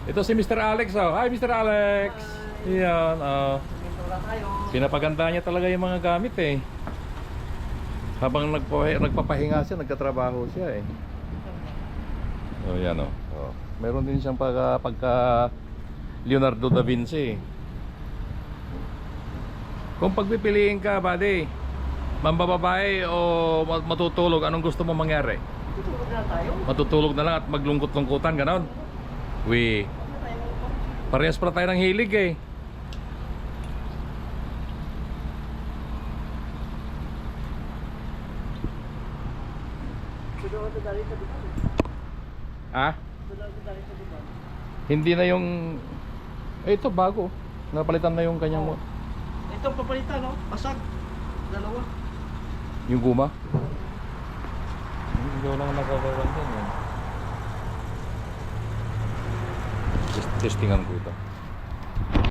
Ito si Mr. Alex, oh. Hi, Mr. Alex. Yan, oh. Pintura tayo. Pinapaganda niya talaga yung mga gamit eh. Habang nagpapahinga siya, nagkatrabaho siya eh. Oh, yan oh. Oh. Meron din siyang pagka Leonardo da Vinci. Kung pagpipiliin ka, buddy, mambababae o matutulog, anong gusto mo mangyari? Tutulog na tayo. Matutulog na lang at maglungkot-lungkutan, ganon? We, parehas pala tayo ng hilig eh. Tutulog na dali sa diban. Ha? Tutulog na dali sa diban. Hindi na yung... ito bago. Napalitan na yung kanyang... Oh. Ito papalitan, no? Basag. Dalawa. Yung guma. Hindi ko lang nakagawan din eh. Testingan ko ito.